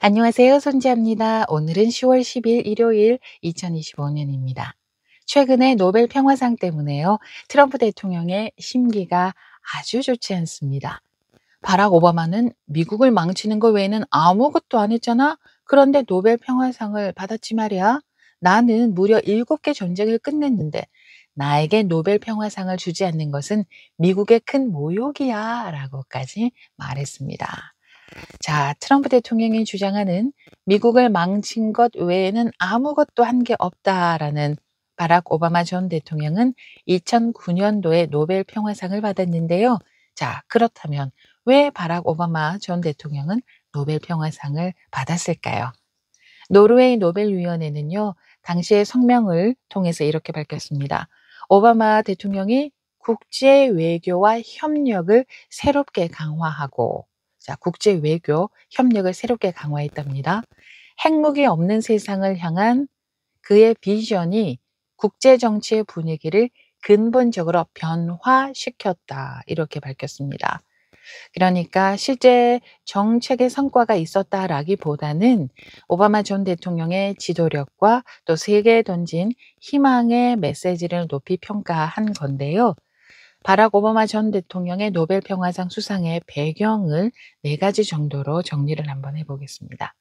안녕하세요. 손지아입니다. 오늘은 10월 10일 일요일 2025년입니다. 최근에 노벨 평화상 때문에요. 트럼프 대통령의 심기가 아주 좋지 않습니다. 바락 오바마는 미국을 망치는 것 외에는 아무것도 안 했잖아. 그런데 노벨 평화상을 받았지 말이야. 나는 무려 7개 전쟁을 끝냈는데 나에게 노벨 평화상을 주지 않는 것은 미국의 큰 모욕이야. 라고까지 말했습니다. 자, 트럼프 대통령이 주장하는 미국을 망친 것 외에는 아무것도 한 게 없다라는 바락 오바마 전 대통령은 2009년도에 노벨 평화상을 받았는데요. 자, 그렇다면 왜 바락 오바마 전 대통령은 노벨 평화상을 받았을까요? 노르웨이 노벨위원회는요, 당시의 성명을 통해서 이렇게 밝혔습니다. 오바마 대통령이 국제 외교와 협력을 새롭게 강화하고, 자, 국제 외교 협력을 새롭게 강화했답니다. 핵무기 없는 세상을 향한 그의 비전이 국제 정치의 분위기를 근본적으로 변화시켰다. 이렇게 밝혔습니다. 그러니까 실제 정책의 성과가 있었다라기보다는 오바마 전 대통령의 지도력과 또 세계에 던진 희망의 메시지를 높이 평가한 건데요. 바락 오바마 전 대통령의 노벨 평화상 수상의 배경을 네 가지 정도로 정리를 한번 해보겠습니다.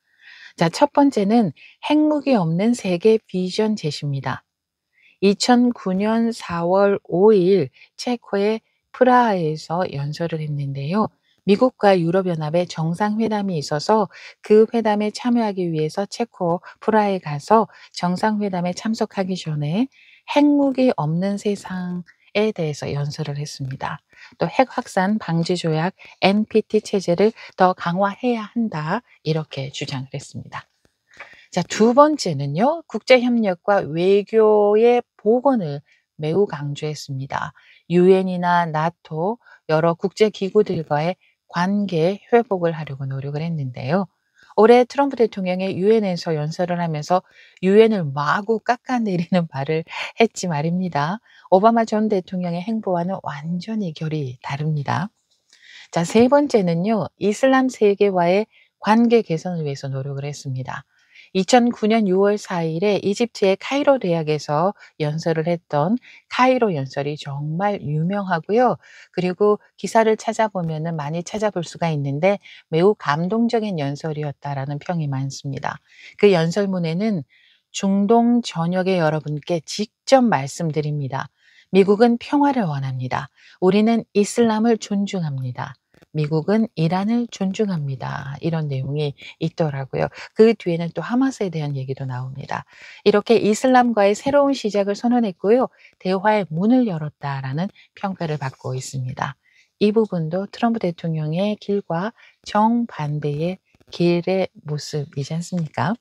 자, 첫 번째는 핵무기 없는 세계 비전 제시입니다. 2009년 4월 5일 체코의 프라하에서 연설을 했는데요. 미국과 유럽연합의 정상회담이 있어서 그 회담에 참여하기 위해서 체코 프라하에 가서 정상회담에 참석하기 전에 핵무기 없는 세상에 대해서 연설을 했습니다. 또 핵 확산 방지 조약 NPT 체제를 더 강화해야 한다. 이렇게 주장을 했습니다. 자, 두 번째는요. 국제 협력과 외교의 복원을 매우 강조했습니다. 유엔이나 나토 여러 국제 기구들과의 관계 회복을 하려고 노력을 했는데요. 올해 트럼프 대통령이 유엔에서 연설을 하면서 유엔을 마구 깎아내리는 말을 했지 말입니다. 오바마 전 대통령의 행보와는 완전히 결이 다릅니다. 자, 세 번째는요. 이슬람 세계와의 관계 개선을 위해서 노력을 했습니다. 2009년 6월 4일에 이집트의 카이로 대학에서 연설을 했던 카이로 연설이 정말 유명하고요. 그리고 기사를 찾아보면은 많이 찾아볼 수가 있는데 매우 감동적인 연설이었다라는 평이 많습니다. 그 연설문에는 중동 전역의 여러분께 직접 말씀드립니다. 미국은 평화를 원합니다. 우리는 이슬람을 존중합니다. 미국은 이란을 존중합니다. 이런 내용이 있더라고요. 그 뒤에는 또 하마스에 대한 얘기도 나옵니다. 이렇게 이슬람과의 새로운 시작을 선언했고요. 대화의 문을 열었다라는 평가를 받고 있습니다. 이 부분도 트럼프 대통령의 길과 정반대의 길의 모습이지 않습니까?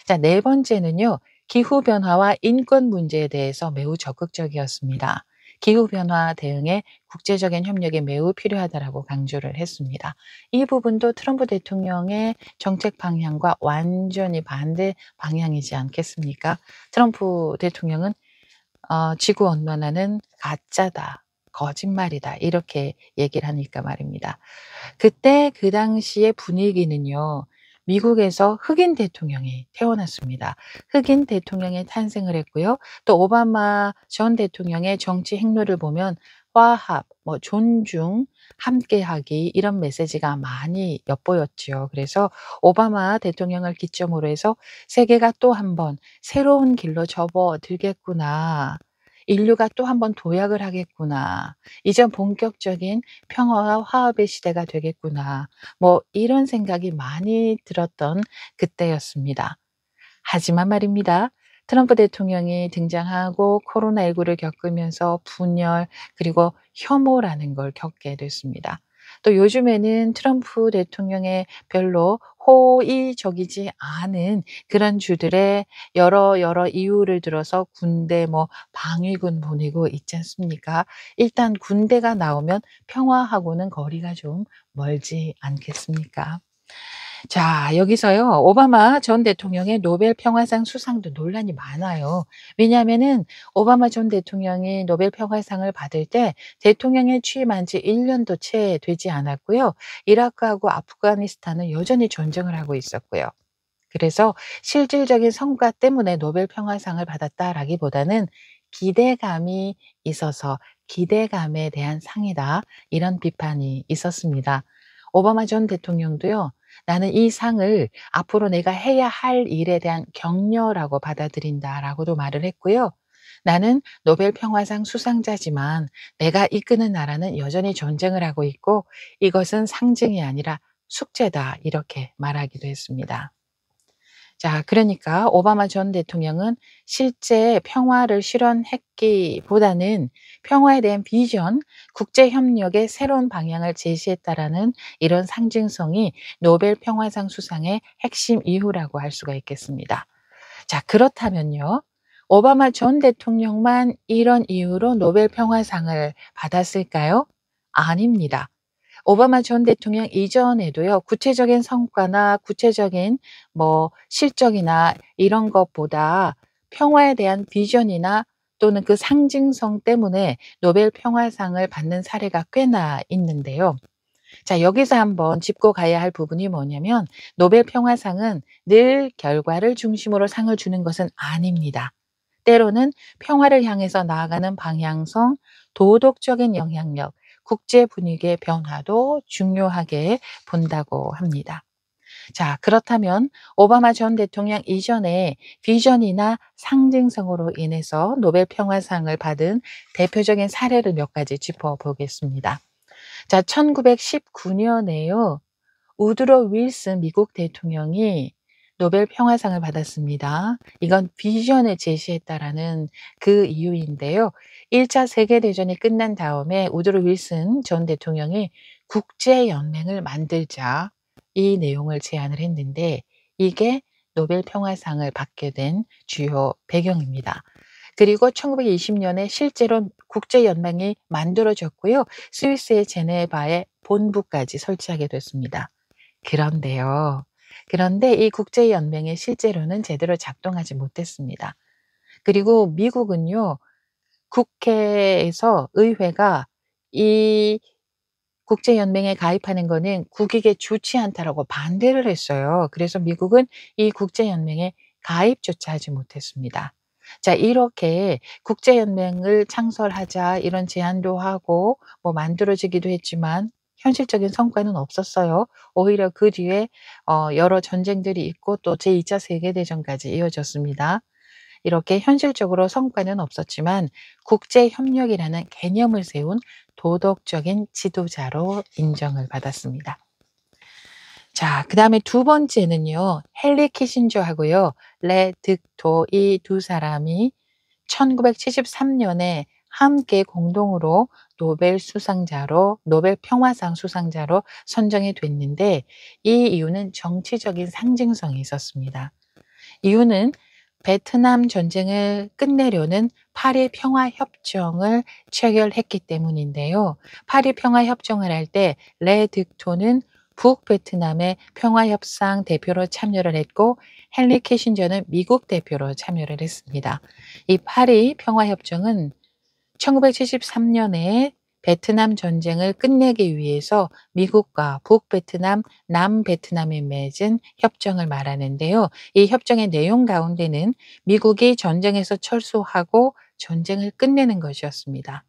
자, 네 번째는요. 기후 변화와 인권 문제에 대해서 매우 적극적이었습니다. 기후 변화 대응에 국제적인 협력이 매우 필요하다라고 강조를 했습니다. 이 부분도 트럼프 대통령의 정책 방향과 완전히 반대 방향이지 않겠습니까? 트럼프 대통령은 지구 온난화는 가짜다. 거짓말이다. 이렇게 얘기를 하니까 말입니다. 그때 그 당시의 분위기는요. 미국에서 흑인 대통령이 태어났습니다. 흑인 대통령이 탄생을 했고요. 또 오바마 전 대통령의 정치 행로를 보면 화합, 뭐 존중, 함께하기 이런 메시지가 많이 엿보였지요. 그래서 오바마 대통령을 기점으로 해서 세계가 또 한 번 새로운 길로 접어들겠구나. 인류가 또 한 번 도약을 하겠구나. 이제 본격적인 평화와 화합의 시대가 되겠구나. 뭐 이런 생각이 많이 들었던 그때였습니다. 하지만 말입니다. 트럼프 대통령이 등장하고 코로나19를 겪으면서 분열 그리고 혐오라는 걸 겪게 됐습니다. 또 요즘에는 트럼프 대통령의 별로 호의적이지 않은 그런 주들의 여러 이유를 들어서 군대 뭐 방위군 보내고 있지 않습니까? 일단 군대가 나오면 평화하고는 거리가 좀 멀지 않겠습니까? 자, 여기서요. 오바마 전 대통령의 노벨 평화상 수상도 논란이 많아요. 왜냐하면은 오바마 전 대통령이 노벨 평화상을 받을 때 대통령에 취임한 지 1 년도 채 되지 않았고요. 이라크하고 아프가니스탄은 여전히 전쟁을 하고 있었고요. 그래서 실질적인 성과 때문에 노벨 평화상을 받았다라기보다는 기대감이 있어서 '기대감에 대한 상이다.' 이런 비판이 있었습니다. 오바마 전 대통령도요. "나는 이 상을 앞으로 내가 해야 할 일에 대한 격려라고 받아들인다."라고도 말을 했고요. "나는 노벨 평화상 수상자지만 내가 이끄는 나라는 여전히 전쟁을 하고 있고 이것은 상징이 아니라 숙제다." 이렇게 말하기도 했습니다. 자, 그러니까 오바마 전 대통령은 실제 평화를 실현했기보다는 평화에 대한 비전, 국제 협력의 새로운 방향을 제시했다라는 이런 상징성이 노벨 평화상 수상의 핵심 이유라고 할 수가 있겠습니다. 자, 그렇다면요. 오바마 전 대통령만 이런 이유로 노벨 평화상을 받았을까요? 아닙니다. 오바마 전 대통령 이전에도요. 구체적인 성과나 구체적인 실적이나 이런 것보다 평화에 대한 비전이나 또는 그 상징성 때문에 노벨 평화상을 받는 사례가 꽤나 있는데요. 자, 여기서 한번 짚고 가야 할 부분이 뭐냐면 노벨 평화상은 늘 결과를 중심으로 상을 주는 것은 아닙니다. 때로는 평화를 향해서 나아가는 방향성, 도덕적인 영향력, 국제 분위기의 변화도 중요하게 본다고 합니다. 자, 그렇다면 오바마 전 대통령 이전에 비전이나 상징성으로 인해서 노벨 평화상을 받은 대표적인 사례를 몇 가지 짚어 보겠습니다. 자, 1919 년에요. 우드로 윌슨 미국 대통령이 노벨 평화상을 받았습니다. 이건 비전을 제시했다라는 그 이유인데요. 1차 세계 대전이 끝난 다음에 우드로 윌슨 전 대통령이 국제 연맹을 만들자 이 내용을 제안을 했는데 이게 노벨 평화상을 받게 된 주요 배경입니다. 그리고 1920 년에 실제로 국제 연맹이 만들어졌고요. 스위스의 제네바에 본부까지 설치하게 됐습니다. 그런데요. 그런데 이 국제 연맹이 실제로는 제대로 작동하지 못했습니다. 그리고 미국은요. 국회에서 의회가 이 국제 연맹에 가입하는 거는 국익에 좋지 않다라고 반대를 했어요. 그래서 미국은 이 국제 연맹에 가입조차 하지 못했습니다. 자, 이렇게 국제 연맹을 창설하자 이런 제안도 하고 만들어지기도 했지만 현실적인 성과는 없었어요. 오히려 그 뒤에 여러 전쟁들이 있고 또 제2차 세계 대전까지 이어졌습니다. 이렇게 현실적으로 성과는 없었지만 국제 협력이라는 개념을 세운 도덕적인 지도자로 인정을 받았습니다. 자, 그다음에 두 번째는요. 헨리 키신저하고요. 레 득토 이 두 사람이 1973 년에 함께 공동으로 노벨 평화상 수상자로 선정이 됐는데 이 이유는 정치적인 상징성이 있었습니다. 이유는 베트남 전쟁을 끝내려는 파리 평화 협정을 체결했기 때문인데요. 파리 평화 협정을 할 때 레 득토는 북베트남의 평화 협상 대표로 참여를 했고 헨리 키신저는 미국 대표로 참여를 했습니다. 이 파리 평화 협정은 1973 년에 베트남 전쟁을 끝내기 위해서 미국과 북베트남, 남베트남이 맺은 협정을 말하는데요. 이 협정의 내용 가운데는 미국이 전쟁에서 철수하고 전쟁을 끝내는 것이었습니다.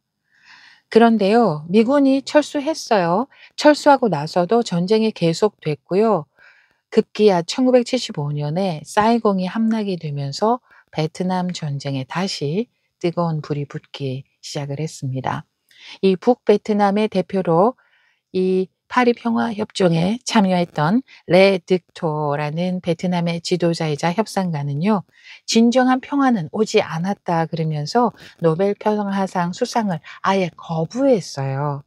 그런데요. 미군이 철수했어요. 철수하고 나서도 전쟁이 계속됐고요. 급기야 1975 년에 사이공이 함락이 되면서 베트남 전쟁에 다시 뜨거운 불이 붙기 시작을 했습니다. 이 북베트남의 대표로 이 파리 평화 협정에 참여했던 레 득토라는 베트남의 지도자이자 협상가는요. "진정한 평화는 오지 않았다." 그러면서 노벨 평화상 수상을 아예 거부했어요.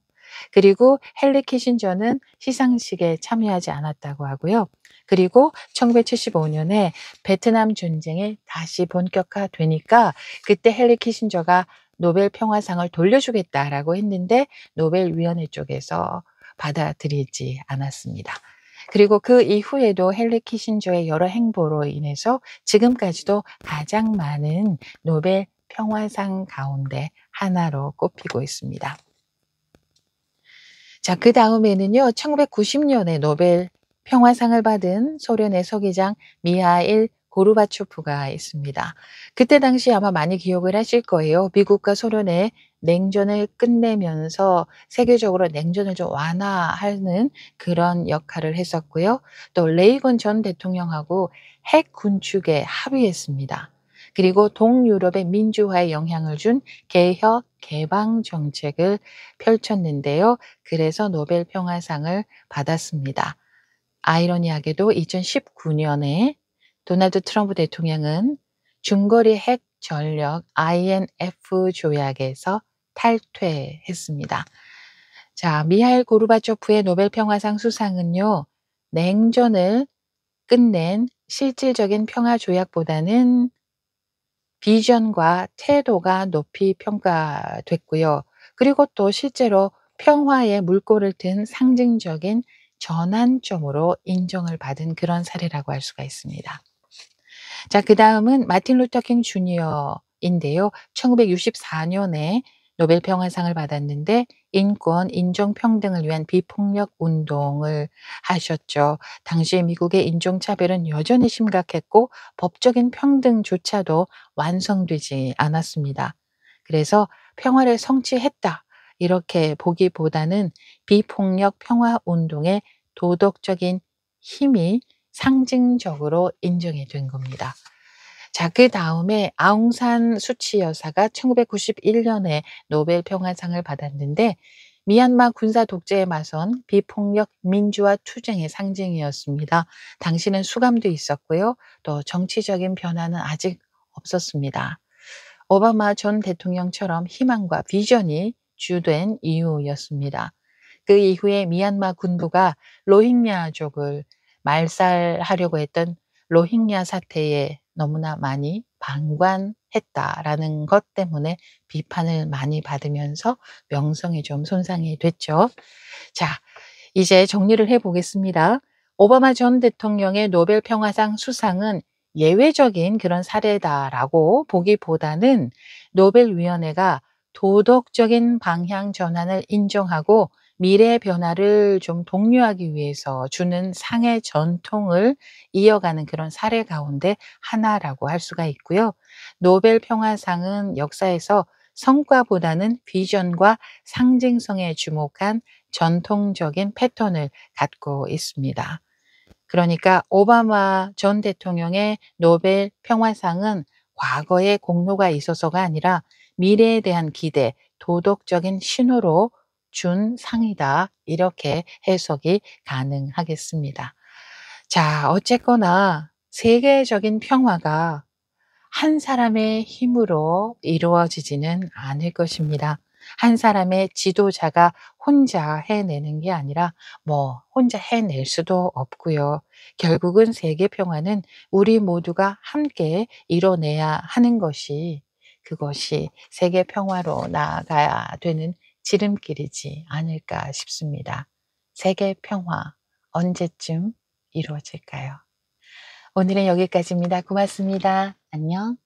그리고 헨리 키신저는 시상식에 참여하지 않았다고 하고요. 그리고 1975 년에 베트남 전쟁이 다시 본격화되니까 그때 헨리 키신저가 "노벨 평화상을 돌려주겠다."라고 했는데 노벨 위원회 쪽에서 받아들이지 않았습니다. 그리고 그 이후에도 헨리 키신저의 여러 행보로 인해서 지금까지도 가장 많은 노벨 평화상 가운데 하나로 꼽히고 있습니다. 자, 그다음에는요. 1990년에 노벨 평화상을 받은 소련의 서기장 미하일 고르바초프가 있습니다. 그때 당시 아마 많이 기억을 하실 거예요. 미국과 소련의 냉전을 끝내면서 세계적으로 냉전을 좀 완화하는 그런 역할을 했었고요. 또 레이건 전 대통령하고 핵 군축에 합의했습니다. 그리고 동유럽의 민주화에 영향을 준 개혁 개방 정책을 펼쳤는데요. 그래서 노벨 평화상을 받았습니다. 아이러니하게도 2019년에 도널드 트럼프 대통령은 중거리 핵 전력 INF 조약에서 탈퇴했습니다. 자, 미하일 고르바초프의 노벨 평화상 수상은요. 냉전을 끝낸 실질적인 평화 조약보다는 비전과 태도가 높이 평가됐고요. 그리고 또 실제로 평화의 물꼬를 튼 상징적인 전환점으로 인정을 받은 그런 사례라고 할 수가 있습니다. 자, 그다음은 마틴 루터 킹 주니어인데요. 1964년에 노벨 평화상을 받았는데 인권, 인종 평등을 위한 비폭력 운동을 하셨죠. 당시 미국의 인종 차별은 여전히 심각했고 법적인 평등조차도 완성되지 않았습니다. 그래서 평화를 성취했다. 이렇게 보기보다는 비폭력 평화 운동의 도덕적인 힘이 상징적으로 인정이 된 겁니다. 자, 그다음에 아웅산 수치 여사가 1991년에 노벨 평화상을 받았는데 미얀마 군사 독재에 맞선 비폭력 민주화 투쟁의 상징이었습니다. 당시는 수감도 있었고요. 또 정치적인 변화는 아직 없었습니다. 오바마 전 대통령처럼 희망과 비전이 주된 이유였습니다. 그 이후에 미얀마 군부가 로힝야족을 말살하려고 했던 로힝야 사태에 너무나 많이 방관했다라는 것 때문에 비판을 많이 받으면서 명성이 좀 손상이 됐죠. 자, 이제 정리를 해 보겠습니다. 오바마 전 대통령의 노벨 평화상 수상은 예외적인 그런 사례다라고 보기보다는 노벨위원회가 도덕적인 방향 전환을 인정하고 미래 변화를 좀 독려하기 위해서 주는 상의 전통을 이어가는 그런 사례 가운데 하나라고 할 수가 있고요. 노벨 평화상은 역사에서 성과보다는 비전과 상징성에 주목한 전통적인 패턴을 갖고 있습니다. 그러니까 오바마 전 대통령의 노벨 평화상은 과거의 공로가 있어서가 아니라 미래에 대한 기대, 도덕적인 신호로 준 상이다. 이렇게 해석이 가능하겠습니다. 자, 어쨌거나 세계적인 평화가 한 사람의 힘으로 이루어지지는 않을 것입니다. 한 사람의 지도자가 혼자 해내는 게 아니라 혼자 해낼 수도 없고요. 결국은 세계 평화는 우리 모두가 함께 이뤄내야 하는 것이 그것이 세계 평화로 나아가야 되는 지름길이지 않을까 싶습니다. 세계 평화 언제쯤 이루어질까요? 오늘은 여기까지입니다. 고맙습니다. 안녕.